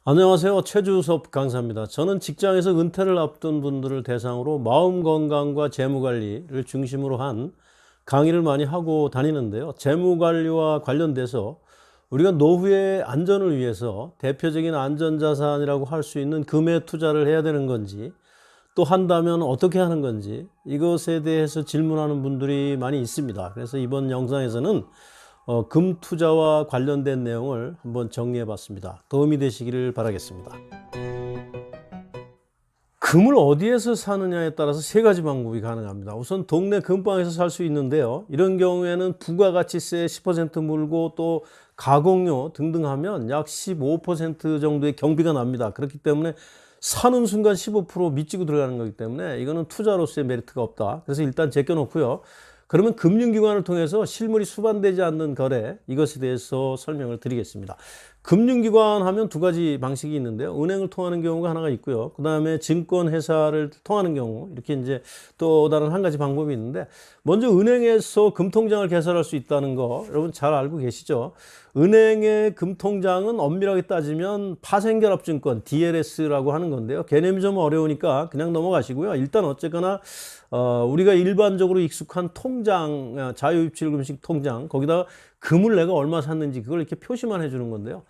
안녕하세요. 최주섭 강사입니다. 저는 직장에서 은퇴를 앞둔 분들을 대상으로 마음 건강과 재무 관리를 중심으로 한 강의를 많이 하고 다니는데요. 재무 관리와 관련돼서 우리가 노후의 안전을 위해서 대표적인 안전자산이라고 할 수 있는 금에 투자를 해야 되는 건지, 또 한다면 어떻게 하는 건지, 이것에 대해서 질문하는 분들이 많이 있습니다. 그래서 이번 영상에서는 금 투자와 관련된 내용을 한번 정리해 봤습니다. 도움이 되시기를 바라겠습니다. 금을 어디에서 사느냐에 따라서 세 가지 방법이 가능합니다. 우선 동네 금방에서 살 수 있는데요. 이런 경우에는 부가가치세 10% 물고 또 가공료 등등 하면 약 15% 정도의 경비가 납니다. 그렇기 때문에 사는 순간 15% 밑지고 들어가는 거기 때문에 이거는 투자로서의 메리트가 없다. 그래서 일단 제껴놓고요. 그러면 금융기관을 통해서 실물이 수반되지 않는 거래, 이것에 대해서 설명을 드리겠습니다. 금융기관 하면 두 가지 방식이 있는데요. 은행을 통하는 경우가 하나가 있고요. 그 다음에 증권회사를 통하는 경우, 이렇게 이제 또 다른 한 가지 방법이 있는데, 먼저 은행에서 금통장을 개설할 수 있다는 거 여러분 잘 알고 계시죠? 은행의 금통장은 엄밀하게 따지면 파생결합증권 DLS라고 하는 건데요. 개념이 좀 어려우니까 그냥 넘어가시고요. 일단 어쨌거나 우리가 일반적으로 익숙한 통장, 자유입출금식 통장, 거기다가 금을 내가 얼마 샀는지 그걸 이렇게 표시만 해주는 건데요.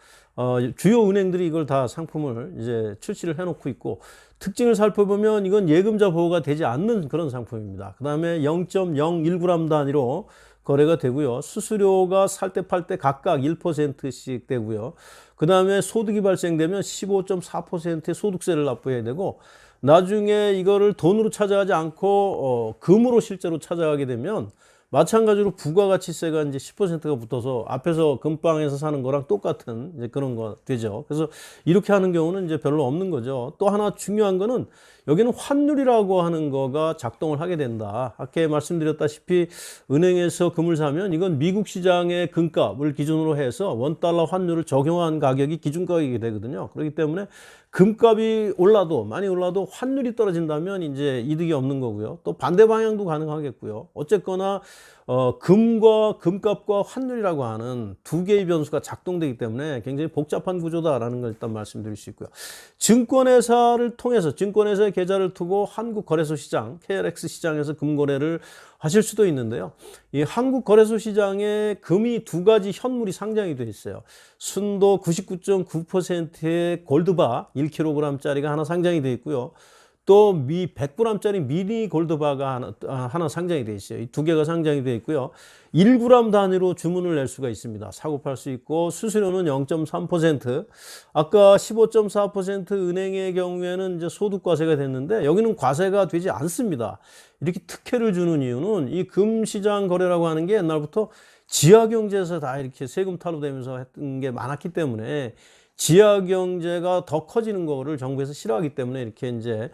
주요 은행들이 이걸 다 상품을 이제 출시를 해놓고 있고, 특징을 살펴보면 이건 예금자 보호가 되지 않는 그런 상품입니다. 그 다음에 0.019g 단위로 거래가 되고요. 수수료가 살 때 팔 때 각각 1%씩 되고요. 그 다음에 소득이 발생되면 15.4%의 소득세를 납부해야 되고, 나중에 이거를 돈으로 찾아가지 않고 금으로 실제로 찾아가게 되면 마찬가지로 부가가치세가 이제 10%가 붙어서 앞에서 금방에서 사는 거랑 똑같은 이제 그런 거 되죠. 그래서 이렇게 하는 경우는 이제 별로 없는 거죠. 또 하나 중요한 거는 여기는 환율이라고 하는 거가 작동을 하게 된다. 아까 말씀드렸다시피 은행에서 금을 사면 이건 미국 시장의 금값을 기준으로 해서 원달러 환율을 적용한 가격이 기준 가격이 되거든요. 그렇기 때문에 금값이 올라도 많이 올라도 환율이 떨어진다면 이제 이득이 없는 거고요. 또 반대 방향도 가능하겠고요. 어쨌거나 금과 금값과 환율이라고 하는 두 개의 변수가 작동되기 때문에 굉장히 복잡한 구조다라는 걸 일단 말씀드릴 수 있고요. 증권회사를 통해서 증권회사의 계좌를 두고 한국거래소 시장, KLX 시장에서 금거래를 하실 수도 있는데요. 이 한국거래소 시장에 금이 두 가지 현물이 상장이 되어 있어요. 순도 99.9%의 골드바 1kg짜리가 하나 상장이 되어 있고요. 또 100g짜리 미니 골드바가 하나 상장이 되어 있어요. 이 두 개가 상장이 되어 있고요. 1g 단위로 주문을 낼 수가 있습니다. 사고 팔 수 있고, 수수료는 0.3%, 아까 15.4% 은행의 경우에는 이제 소득과세가 됐는데 여기는 과세가 되지 않습니다. 이렇게 특혜를 주는 이유는 이 금시장 거래라고 하는 게 옛날부터 지하경제에서 다 이렇게 세금 탈루되면서 했던 게 많았기 때문에, 지하경제가 더 커지는 거를 정부에서 싫어하기 때문에 이렇게 이제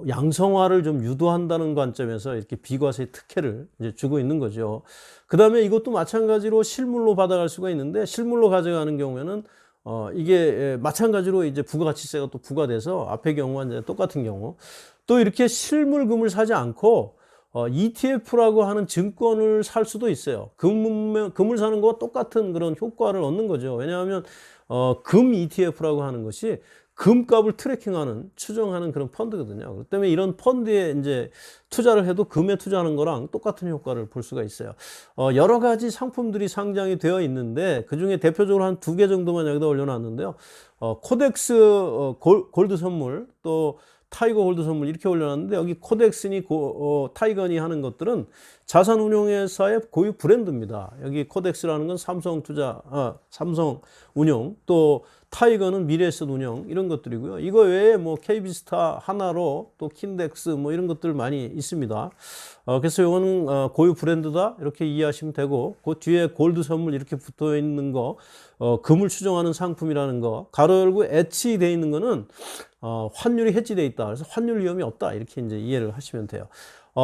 양성화를 좀 유도한다는 관점에서 이렇게 비과세 특혜를 이제 주고 있는 거죠. 그 다음에 이것도 마찬가지로 실물로 받아갈 수가 있는데, 실물로 가져가는 경우에는 이게 마찬가지로 이제 부가가치세가 또 부과돼서 앞의 경우와 이제 똑같은 경우, 또 이렇게 실물금을 사지 않고 ETF라고 하는 증권을 살 수도 있어요. 금을 사는 것과 똑같은 그런 효과를 얻는 거죠. 왜냐하면 금 ETF라고 하는 것이 금값을 트래킹하는, 추정하는 그런 펀드거든요. 그렇기 때문에 이런 펀드에 이제 투자를 해도 금에 투자하는 거랑 똑같은 효과를 볼 수가 있어요. 여러 가지 상품들이 상장이 되어 있는데 그중에 대표적으로 한 두 개 정도만 여기다 올려놨는데요. 코덱스 골드 선물, 또 타이거 골드 선물 이렇게 올려놨는데, 여기 코덱스니 타이거니 하는 것들은 자산운용회사의 고유 브랜드입니다. 여기 코덱스라는 건 삼성운용, 또 타이거는 미래에셋운용, 이런 것들이고요. 이거 외에 뭐 KB스타, 하나로, 또 킨덱스 뭐 이런 것들 많이 있습니다. 그래서 이거는 고유 브랜드다 이렇게 이해하시면 되고, 그 뒤에 골드 선물 이렇게 붙어 있는 거, 금을 추정하는 상품이라는 거, 가로 열고 H 돼 있는 거는 환율이 해지돼 있다. 그래서 환율 위험이 없다. 이렇게 이제 이해를 하시면 돼요.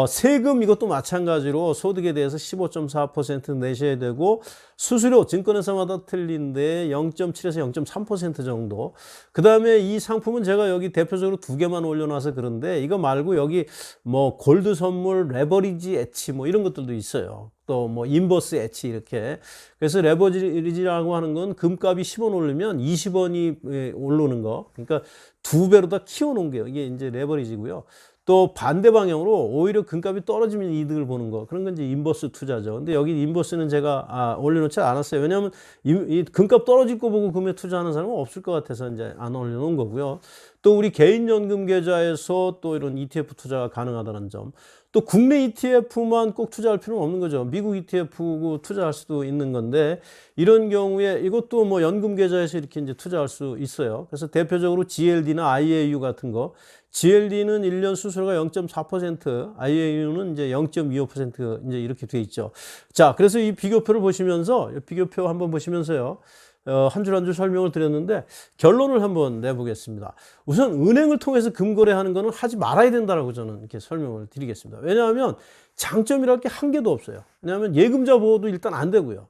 세금 이것도 마찬가지로 소득에 대해서 15.4% 내셔야 되고, 수수료 증권회사마다 틀린데 0.7에서 0.3% 정도. 그 다음에 이 상품은 제가 여기 대표적으로 두 개만 올려놔서 그런데, 이거 말고 여기 뭐 골드 선물, 레버리지 엣지 뭐 이런 것들도 있어요. 또 뭐 인버스 엣지 이렇게. 그래서 레버리지라고 하는 건 금값이 10원 오르면 20원이 오르는 거. 그러니까 두 배로 다 키워놓은 게요. 이게 이제 레버리지고요. 또 반대 방향으로 오히려 금값이 떨어지면 이득을 보는 거, 그런 건 이제 인버스 투자죠. 근데 여기 인버스는 제가 올려놓지 않았어요. 왜냐하면 이 금값 떨어질 거 보고 금에 투자하는 사람은 없을 것 같아서 이제 안 올려놓은 거고요. 또 우리 개인연금 계좌에서 또 이런 ETF 투자가 가능하다는 점, 또 국내 ETF만 꼭 투자할 필요는 없는 거죠. 미국 ETF 투자할 수도 있는 건데, 이런 경우에 이것도 뭐 연금 계좌에서 이렇게 이제 투자할 수 있어요. 그래서 대표적으로 GLD나 IAU 같은 거, GLD는 1년 수수료가 0.4%, IAU는 이제 0.25% 이제 이렇게 돼 있죠. 자, 그래서 이 비교표를 보시면서, 비교표 한번 보시면서요. 한 줄 한 줄 설명을 드렸는데, 결론을 한번 내보겠습니다. 우선 은행을 통해서 금거래하는 거는 하지 말아야 된다라고 저는 이렇게 설명을 드리겠습니다. 왜냐하면 장점이랄 게 한 개도 없어요. 왜냐하면 예금자 보호도 일단 안 되고요.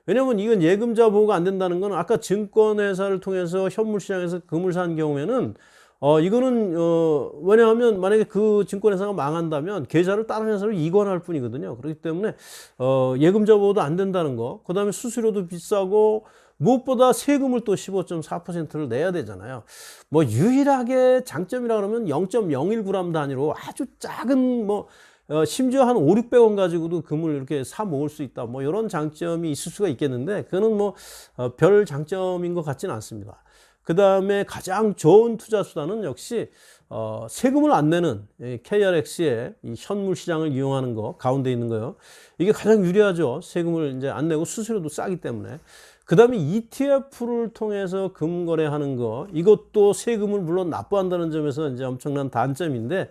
왜냐하면 이건 예금자 보호가 안 된다는 건, 아까 증권회사를 통해서 현물시장에서 금을 산 경우에는 이거는 왜냐하면 만약에 그 증권회사가 망한다면 계좌를 다른 회사로 이관할 뿐이거든요. 그렇기 때문에 예금자 보호도 안 된다는 거, 그 다음에 수수료도 비싸고, 무엇보다 세금을 또 15.4%를 내야 되잖아요. 뭐 유일하게 장점이라 그러면 0.01g 단위로 아주 작은 뭐 심지어 한 5, 600원 가지고도 금을 이렇게 사 모을 수 있다, 뭐 이런 장점이 있을 수가 있겠는데, 그거는 뭐 별 장점인 것 같지는 않습니다. 그 다음에 가장 좋은 투자 수단은 역시 세금을 안 내는 KRX의 이 현물 시장을 이용하는 거, 가운데 있는 거요. 이게 가장 유리하죠. 세금을 이제 안 내고 수수료도 싸기 때문에. 그 다음에 ETF를 통해서 금 거래하는 거, 이것도 세금을 물론 납부한다는 점에서 이제 엄청난 단점인데,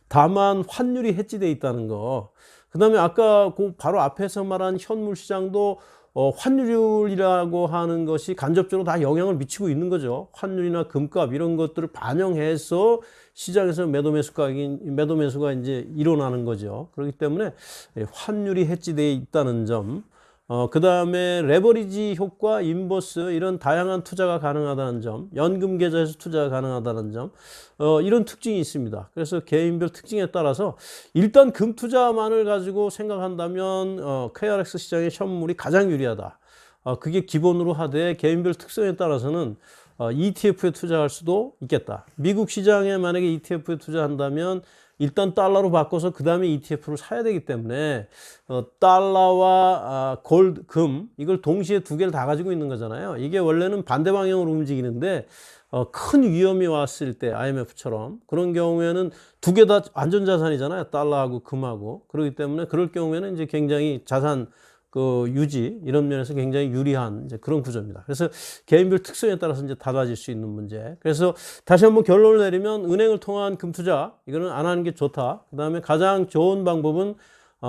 다만 환율이 해지되어 있다는 거. 그 다음에 아까 그 바로 앞에서 말한 현물 시장도 환율이라고 하는 것이 간접적으로 다 영향을 미치고 있는 거죠. 환율이나 금값 이런 것들을 반영해서 시장에서 매도 매수가 이제 일어나는 거죠. 그렇기 때문에 환율이 해지되어 있다는 점, 그 다음에 레버리지 효과, 인버스 이런 다양한 투자가 가능하다는 점, 연금 계좌에서 투자가 가능하다는 점, 이런 특징이 있습니다. 그래서 개인별 특징에 따라서 일단 금 투자만을 가지고 생각한다면 KRX 시장의 현물이 가장 유리하다. 그게 기본으로 하되, 개인별 특성에 따라서는 ETF에 투자할 수도 있겠다. 미국 시장에 만약에 ETF에 투자한다면 일단 달러로 바꿔서 그 다음에 ETF를 사야 되기 때문에 달러와 골드, 금 이걸 동시에 두 개를 다 가지고 있는 거잖아요. 이게 원래는 반대 방향으로 움직이는데 큰 위험이 왔을 때 IMF처럼 그런 경우에는 두 개 다 안전자산이잖아요. 달러하고 금하고. 그렇기 때문에 그럴 경우에는 이제 굉장히 자산 유지 이런 면에서 굉장히 유리한 이제 그런 구조입니다. 그래서 개인별 특성에 따라서 이제 달라질 수 있는 문제. 그래서 다시 한번 결론을 내리면, 은행을 통한 금 투자 이거는 안 하는 게 좋다. 그다음에 가장 좋은 방법은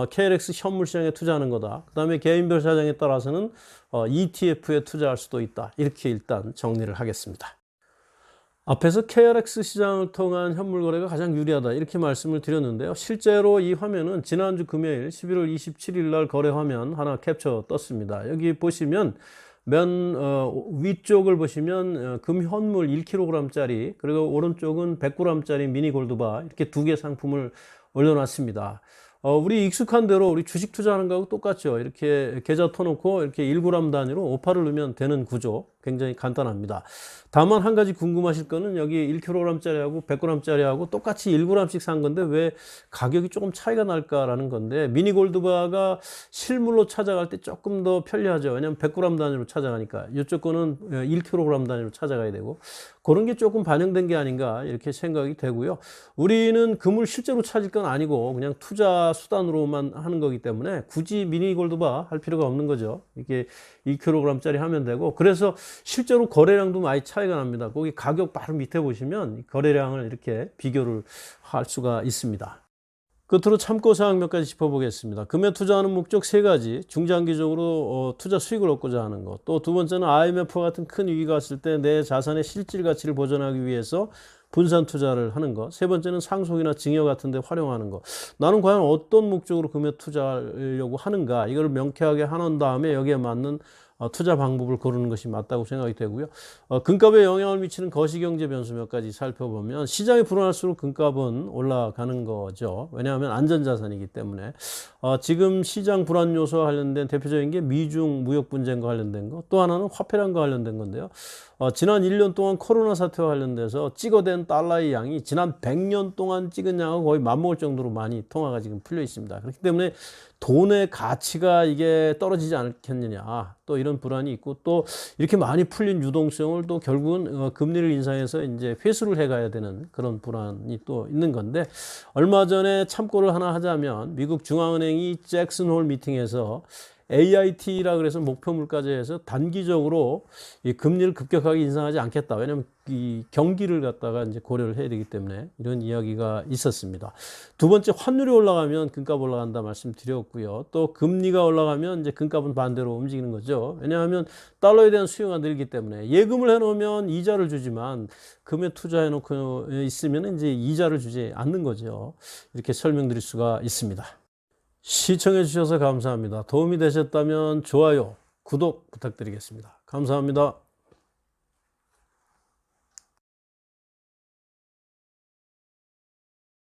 KRX 현물 시장에 투자하는 거다. 그다음에 개인별 사정에 따라서는 ETF에 투자할 수도 있다. 이렇게 일단 정리를 하겠습니다. 앞에서 KRX 시장을 통한 현물 거래가 가장 유리하다 이렇게 말씀을 드렸는데요. 실제로 이 화면은 지난주 금요일 11월 27일 날 거래 화면 하나 캡처 떴습니다. 여기 보시면 맨 위쪽을 보시면 금 현물 1kg짜리, 그리고 오른쪽은 100g짜리 미니 골드바, 이렇게 두 개 상품을 올려놨습니다. 우리 익숙한 대로 우리 주식 투자하는 거하고 똑같죠. 이렇게 계좌 터놓고 이렇게 1g 단위로 오파를 넣으면 되는 구조, 굉장히 간단합니다. 다만 한 가지 궁금하실 거는, 여기 1kg짜리하고 100g짜리하고 똑같이 1g씩 산 건데 왜 가격이 조금 차이가 날까라는 건데, 미니 골드바가 실물로 찾아갈 때 조금 더 편리하죠. 왜냐하면 100g 단위로 찾아가니까. 이쪽 거는 1kg 단위로 찾아가야 되고, 그런 게 조금 반영된 게 아닌가 이렇게 생각이 되고요. 우리는 금을 실제로 찾을 건 아니고 그냥 투자 수단으로만 하는 거기 때문에 굳이 미니 골드바 할 필요가 없는 거죠. 이게 2kg짜리 하면 되고, 그래서 실제로 거래량도 많이 차이가 납니다. 거기 가격 바로 밑에 보시면 거래량을 이렇게 비교를 할 수가 있습니다. 끝으로 참고사항 몇 가지 짚어보겠습니다. 금에 투자하는 목적 세 가지, 중장기적으로 투자 수익을 얻고자 하는 것, 또 두 번째는 IMF 같은 큰 위기가 왔을 때 내 자산의 실질 가치를 보존하기 위해서 분산 투자를 하는 것. 세 번째는 상속이나 증여 같은 데 활용하는 것. 나는 과연 어떤 목적으로 금에 투자하려고 하는가. 이걸 명쾌하게 해놓은 다음에 여기에 맞는 투자 방법을 고르는 것이 맞다고 생각이 되고요. 금값에 영향을 미치는 거시경제 변수 몇 가지 살펴보면 시장이 불안할수록 금값은 올라가는 거죠. 왜냐하면 안전자산이기 때문에. 지금 시장 불안 요소와 관련된 대표적인 게 미중 무역 분쟁과 관련된 거, 또 하나는 화폐랑과 관련된 건데요. 지난 1년 동안 코로나 사태와 관련돼서 찍어댄 달러의 양이 지난 100년 동안 찍은 양하고 거의 맞먹을 정도로 많이 통화가 지금 풀려 있습니다. 그렇기 때문에 돈의 가치가 이게 떨어지지 않겠느냐, 또 이런 불안이 있고, 또 이렇게 많이 풀린 유동성을 또 결국은 금리를 인상해서 이제 회수를 해가야 되는 그런 불안이 또 있는 건데, 얼마 전에 참고를 하나 하자면 미국 중앙은행이 잭슨홀 미팅에서 AIT라 그래서 목표 물가제에서 단기적으로 이 금리를 급격하게 인상하지 않겠다. 왜냐하면 이 경기를 갖다가 이제 고려를 해야 되기 때문에 이런 이야기가 있었습니다. 두 번째, 환율이 올라가면 금값 올라간다 말씀드렸고요. 또 금리가 올라가면 이제 금값은 반대로 움직이는 거죠. 왜냐하면 달러에 대한 수요가 늘기 때문에 예금을 해놓으면 이자를 주지만 금에 투자해놓고 있으면 이제 이자를 주지 않는 거죠. 이렇게 설명드릴 수가 있습니다. 시청해 주셔서 감사합니다. 도움이 되셨다면 좋아요, 구독 부탁드리겠습니다. 감사합니다.